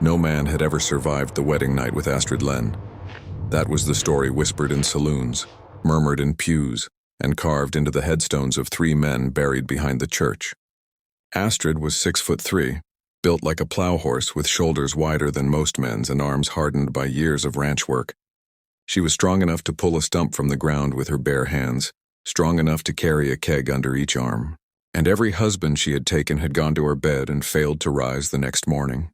No man had ever survived the wedding night with Astrid Len. That was the story whispered in saloons, murmured in pews, and carved into the headstones of 3 men buried behind the church. Astrid was 6'3", built like a plow horse with shoulders wider than most men's and arms hardened by years of ranch work. She was strong enough to pull a stump from the ground with her bare hands, strong enough to carry a keg under each arm. And every husband she had taken had gone to her bed and failed to rise the next morning.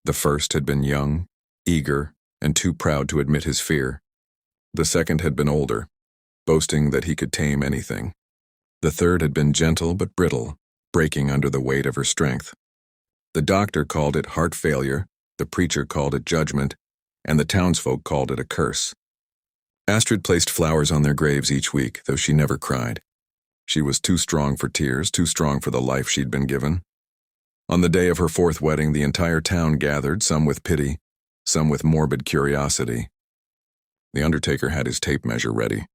The first had been young, eager, and too proud to admit his fear. The second had been older, boasting that he could tame anything. The third had been gentle but brittle, breaking under the weight of her strength. The doctor called it heart failure, the preacher called it judgment, and the townsfolk called it a curse. Astrid placed flowers on their graves each week, though she never cried. She was too strong for tears, too strong for the life she'd been given. On the day of her 4th wedding, the entire town gathered, some with pity, some with morbid curiosity. The undertaker had his tape measure ready.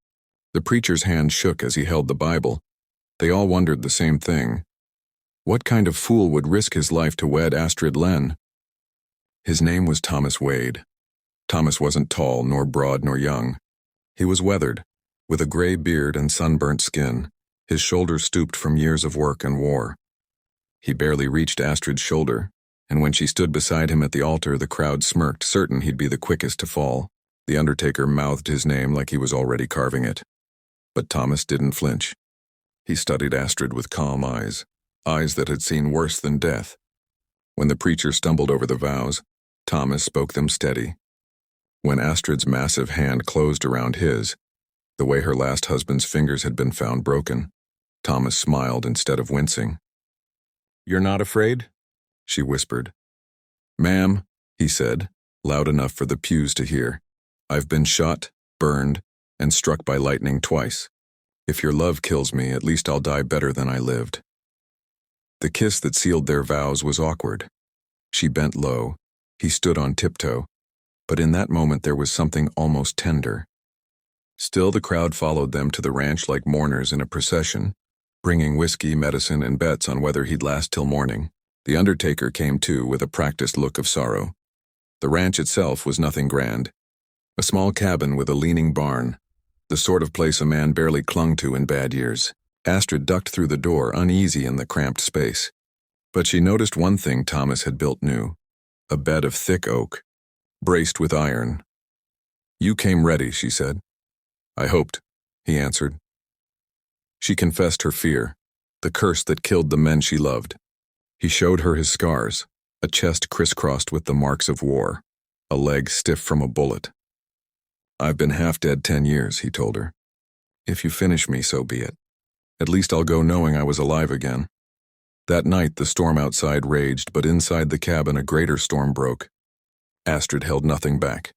The preacher's hand shook as he held the Bible. They all wondered the same thing. What kind of fool would risk his life to wed Astrid Len? His name was Thomas Wade. Thomas wasn't tall, nor broad, nor young. He was weathered, with a gray beard and sunburnt skin, his shoulders stooped from years of work and war. He barely reached Astrid's shoulder, and when she stood beside him at the altar, the crowd smirked, certain he'd be the quickest to fall. The undertaker mouthed his name like he was already carving it. But Thomas didn't flinch. He studied Astrid with calm eyes, eyes that had seen worse than death. When the preacher stumbled over the vows, Thomas spoke them steady. When Astrid's massive hand closed around his, the way her last husband's fingers had been found broken, Thomas smiled instead of wincing. "You're not afraid?" she whispered. "Ma'am," he said, loud enough for the pews to hear, "I've been shot, burned, and struck by lightning twice. If your love kills me, at least I'll die better than I lived." The kiss that sealed their vows was awkward. She bent low. He stood on tiptoe. But in that moment there was something almost tender. Still, the crowd followed them to the ranch like mourners in a procession, bringing whiskey, medicine, and bets on whether he'd last till morning. The undertaker came too with a practiced look of sorrow. The ranch itself was nothing grand. A small cabin with a leaning barn, the sort of place a man barely clung to in bad years. Astrid ducked through the door, uneasy in the cramped space. But she noticed one thing Thomas had built new: a bed of thick oak, braced with iron. "You came ready," she said. "I hoped," he answered. She confessed her fear, the curse that killed the men she loved. He showed her his scars, a chest crisscrossed with the marks of war, a leg stiff from a bullet. "I've been half dead 10 years, he told her. "If you finish me, so be it. At least I'll go knowing I was alive again." That night the storm outside raged, but inside the cabin a greater storm broke. Astrid held nothing back.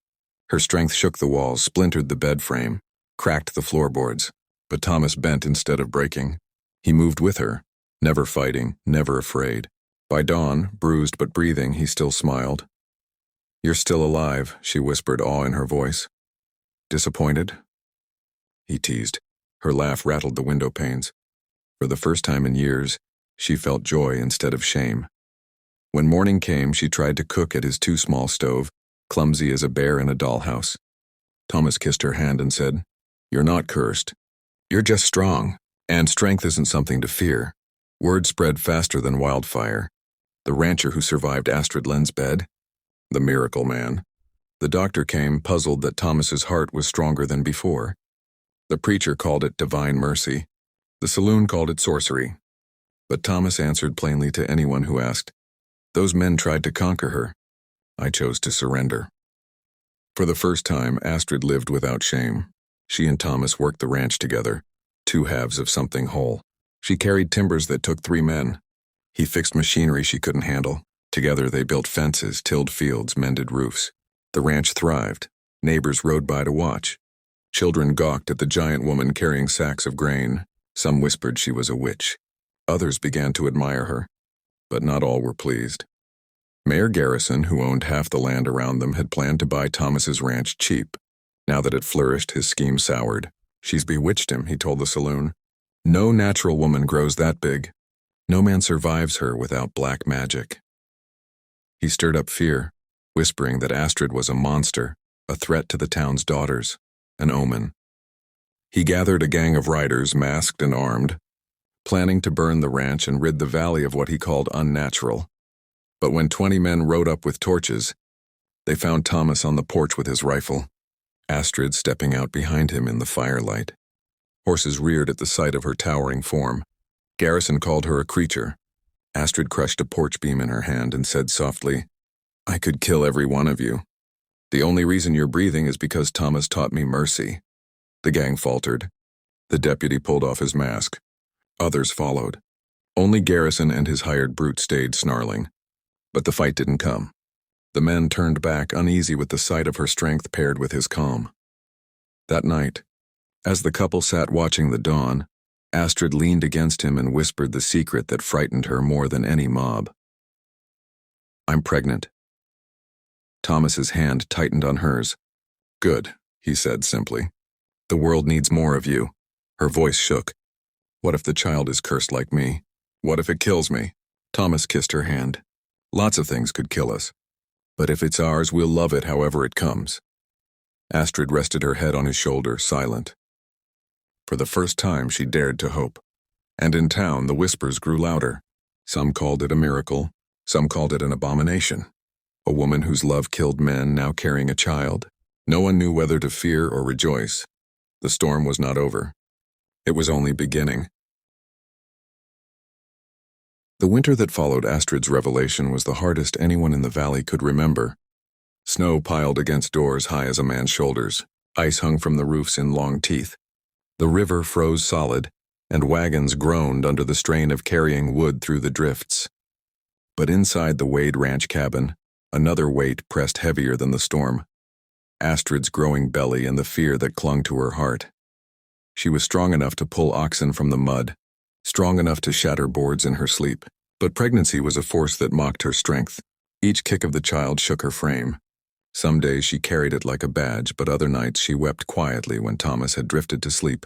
Her strength shook the walls, splintered the bed frame, cracked the floorboards, but Thomas bent instead of breaking. He moved with her, never fighting, never afraid. By dawn, bruised but breathing, he still smiled. "You're still alive," she whispered, awe in her voice. "Disappointed?" He teased. Her laugh rattled the window panes. For the first time in years, she felt joy instead of shame. When morning came, she tried to cook at his too small stove, clumsy as a bear in a dollhouse. Thomas kissed her hand and said, "You're not cursed. You're just strong, and strength isn't something to fear." Word spread faster than wildfire. The rancher who survived Astrid Len's bed? The miracle man. The doctor came, puzzled that Thomas's heart was stronger than before. The preacher called it divine mercy. The saloon called it sorcery. But Thomas answered plainly to anyone who asked, "Those men tried to conquer her. I chose to surrender." For the first time, Astrid lived without shame. She and Thomas worked the ranch together, 2 halves of something whole. She carried timbers that took 3 men. He fixed machinery she couldn't handle. Together they built fences, tilled fields, mended roofs. The ranch thrived. Neighbors rode by to watch. Children gawked at the giant woman carrying sacks of grain. Some whispered she was a witch. Others began to admire her, but not all were pleased. Mayor Garrison, who owned half the land around them, had planned to buy Thomas's ranch cheap. Now that it flourished, his scheme soured. "She's bewitched him," he told the saloon. "No natural woman grows that big. No man survives her without black magic." He stirred up fear, whispering that Astrid was a monster, a threat to the town's daughters, an omen. He gathered a gang of riders, masked and armed, planning to burn the ranch and rid the valley of what he called unnatural. But when 20 men rode up with torches, they found Thomas on the porch with his rifle, Astrid stepping out behind him in the firelight. Horses reared at the sight of her towering form. Garrison called her a creature. Astrid crushed a porch beam in her hand and said softly, "I could kill every one of you. The only reason you're breathing is because Thomas taught me mercy." The gang faltered. The deputy pulled off his mask. Others followed. Only Garrison and his hired brute stayed snarling. But the fight didn't come. The men turned back, uneasy with the sight of her strength paired with his calm. That night, as the couple sat watching the dawn, Astrid leaned against him and whispered the secret that frightened her more than any mob. "I'm pregnant." Thomas's hand tightened on hers. "Good," he said simply. "The world needs more of you." Her voice shook. "What if the child is cursed like me? What if it kills me?" Thomas kissed her hand. "Lots of things could kill us. But if it's ours, we'll love it however it comes." Astrid rested her head on his shoulder, silent. For the first time, she dared to hope. And in town, the whispers grew louder. Some called it a miracle. Some called it an abomination. A woman whose love killed men, now carrying a child. No one knew whether to fear or rejoice. The storm was not over. It was only beginning. The winter that followed Astrid's revelation was the hardest anyone in the valley could remember. Snow piled against doors high as a man's shoulders. Ice hung from the roofs in long teeth. The river froze solid, and wagons groaned under the strain of carrying wood through the drifts. But inside the Wade Ranch cabin, another weight pressed heavier than the storm. Astrid's growing belly and the fear that clung to her heart. She was strong enough to pull oxen from the mud, strong enough to shatter boards in her sleep. But pregnancy was a force that mocked her strength. Each kick of the child shook her frame. Some days she carried it like a badge, but other nights she wept quietly when Thomas had drifted to sleep,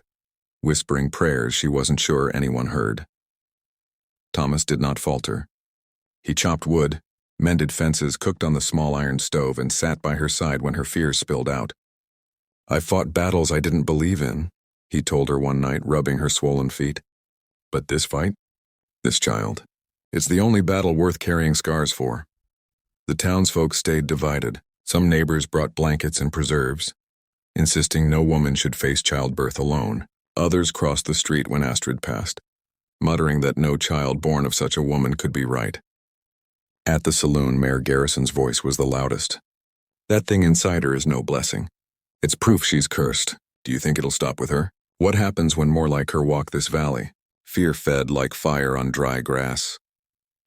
whispering prayers she wasn't sure anyone heard. Thomas did not falter. He chopped wood, mended fences, cooked on the small iron stove, and sat by her side when her fears spilled out. "I fought battles I didn't believe in," he told her one night, rubbing her swollen feet. "But this fight? This child. It's the only battle worth carrying scars for." The townsfolk stayed divided. Some neighbors brought blankets and preserves, insisting no woman should face childbirth alone. Others crossed the street when Astrid passed, muttering that no child born of such a woman could be right. At the saloon, Mayor Garrison's voice was the loudest. "That thing inside her is no blessing. It's proof she's cursed. Do you think it'll stop with her? What happens when more like her walk this valley? Fear fed like fire on dry grass."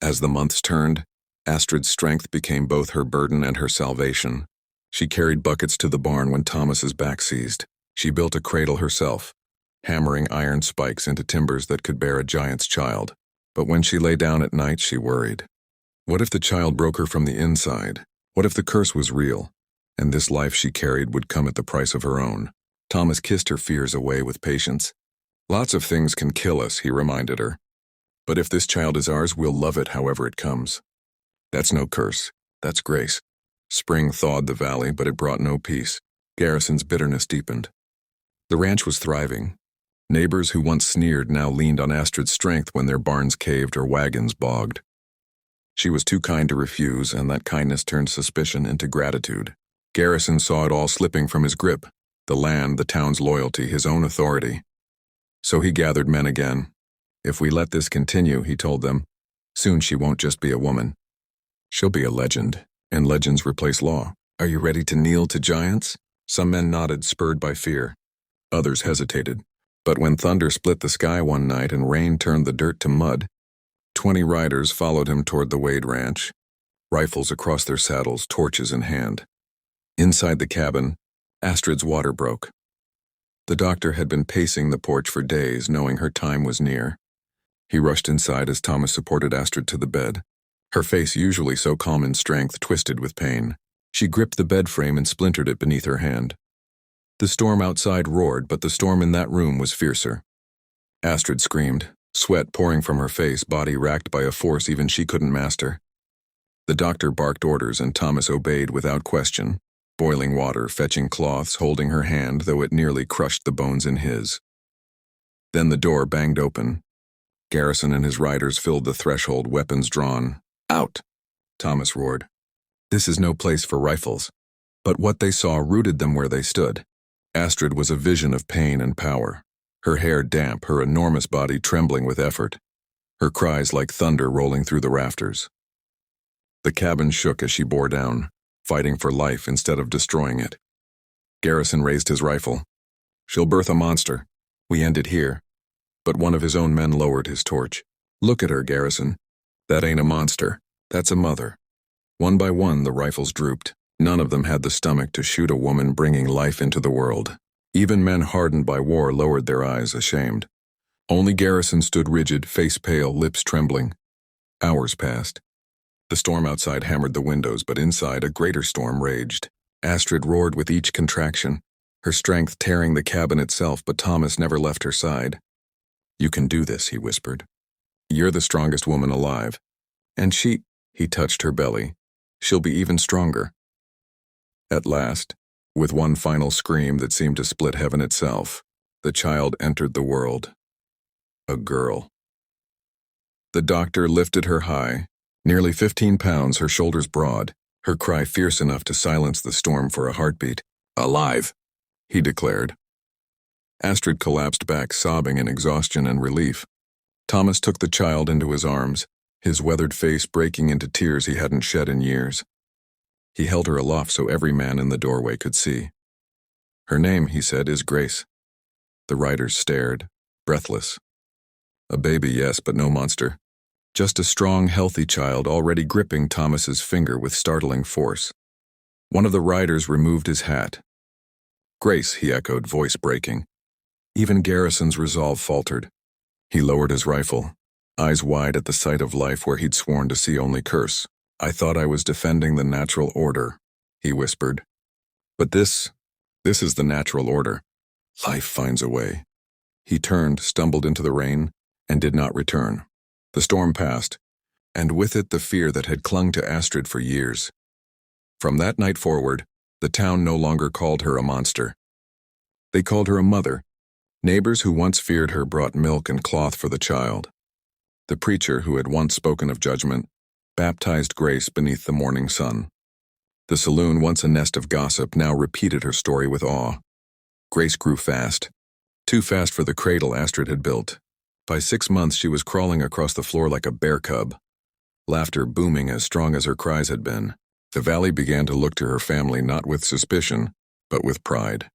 As the months turned, Astrid's strength became both her burden and her salvation. She carried buckets to the barn when Thomas's back seized. She built a cradle herself, hammering iron spikes into timbers that could bear a giant's child. But when she lay down at night, she worried. What if the child broke her from the inside? What if the curse was real, and this life she carried would come at the price of her own? Thomas kissed her fears away with patience. "Lots of things can kill us," he reminded her. "But if this child is ours, we'll love it however it comes." That's no curse. That's grace. Spring thawed the valley, but it brought no peace. Garrison's bitterness deepened. The ranch was thriving. Neighbors who once sneered now leaned on Astrid's strength when their barns caved or wagons bogged. She was too kind to refuse, and that kindness turned suspicion into gratitude. Garrison saw it all slipping from his grip, the land, the town's loyalty, his own authority. So he gathered men again. "If we let this continue," he told them, "soon she won't just be a woman. She'll be a legend, and legends replace law. Are you ready to kneel to giants?" Some men nodded, spurred by fear. Others hesitated. But when thunder split the sky one night and rain turned the dirt to mud, 20 riders followed him toward the Wade Ranch, rifles across their saddles, torches in hand. Inside the cabin, Astrid's water broke. The doctor had been pacing the porch for days, knowing her time was near. He rushed inside as Thomas supported Astrid to the bed. Her face, usually so calm in strength, twisted with pain. She gripped the bed frame and splintered it beneath her hand. The storm outside roared, but the storm in that room was fiercer. Astrid screamed, sweat pouring from her face, body racked by a force even she couldn't master. The doctor barked orders and Thomas obeyed without question, boiling water, fetching cloths, holding her hand, though it nearly crushed the bones in his. Then the door banged open. Garrison and his riders filled the threshold, weapons drawn. "Out!" Thomas roared. "This is no place for rifles." But what they saw rooted them where they stood. Astrid was a vision of pain and power, her hair damp, her enormous body trembling with effort, her cries like thunder rolling through the rafters. The cabin shook as she bore down, fighting for life instead of destroying it. Garrison raised his rifle. "She'll birth a monster. We end it here." But one of his own men lowered his torch. "Look at her, Garrison. That ain't a monster. That's a mother." One by one, the rifles drooped. None of them had the stomach to shoot a woman bringing life into the world. Even men hardened by war lowered their eyes, ashamed. Only Garrison stood rigid, face pale, lips trembling. Hours passed. The storm outside hammered the windows, but inside a greater storm raged. Astrid roared with each contraction, her strength tearing the cabin itself, but Thomas never left her side. "You can do this," he whispered. "You're the strongest woman alive. And he touched her belly. "She'll be even stronger." At last, with one final scream that seemed to split heaven itself, the child entered the world. A girl. The doctor lifted her high, nearly 15 pounds, her shoulders broad, her cry fierce enough to silence the storm for a heartbeat. "Alive!" he declared. Astrid collapsed back, sobbing in exhaustion and relief. Thomas took the child into his arms, his weathered face breaking into tears he hadn't shed in years. He held her aloft so every man in the doorway could see. "Her name," he said, "is Grace." The riders stared, breathless. A baby, yes, but no monster. Just a strong, healthy child already gripping Thomas's finger with startling force. One of the riders removed his hat. "Grace," he echoed, voice breaking. Even Garrison's resolve faltered. He lowered his rifle, eyes wide at the sight of life where he'd sworn to see only curse. "I thought I was defending the natural order," he whispered. "But this is the natural order. Life finds a way." He turned, stumbled into the rain, and did not return. The storm passed, and with it the fear that had clung to Astrid for years. From that night forward, the town no longer called her a monster. They called her a mother. Neighbors who once feared her brought milk and cloth for the child. The preacher, who had once spoken of judgment, baptized Grace beneath the morning sun. The saloon, once a nest of gossip, now repeated her story with awe. Grace grew fast. Too fast for the cradle Astrid had built. By 6 months she was crawling across the floor like a bear cub, laughter booming as strong as her cries had been. The valley began to look to her family not with suspicion, but with pride.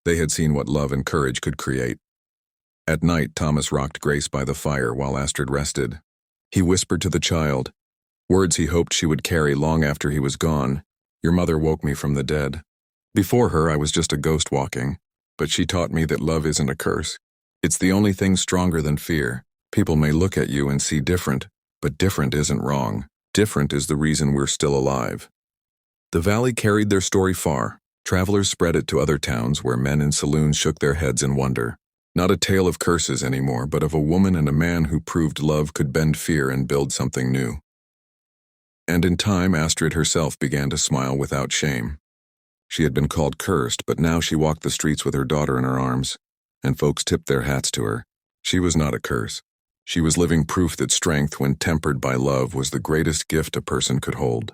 They had seen what love and courage could create. At night, Thomas rocked Grace by the fire while Astrid rested. He whispered to the child, words he hoped she would carry long after he was gone. "Your mother woke me from the dead. Before her, I was just a ghost walking, but she taught me that love isn't a curse. It's the only thing stronger than fear. People may look at you and see different, but different isn't wrong. Different is the reason we're still alive." The valley carried their story far. Travelers spread it to other towns where men in saloons shook their heads in wonder. Not a tale of curses anymore, but of a woman and a man who proved love could bend fear and build something new. And in time, Astrid herself began to smile without shame. She had been called cursed, but now she walked the streets with her daughter in her arms, and folks tipped their hats to her. She was not a curse. She was living proof that strength, when tempered by love, was the greatest gift a person could hold.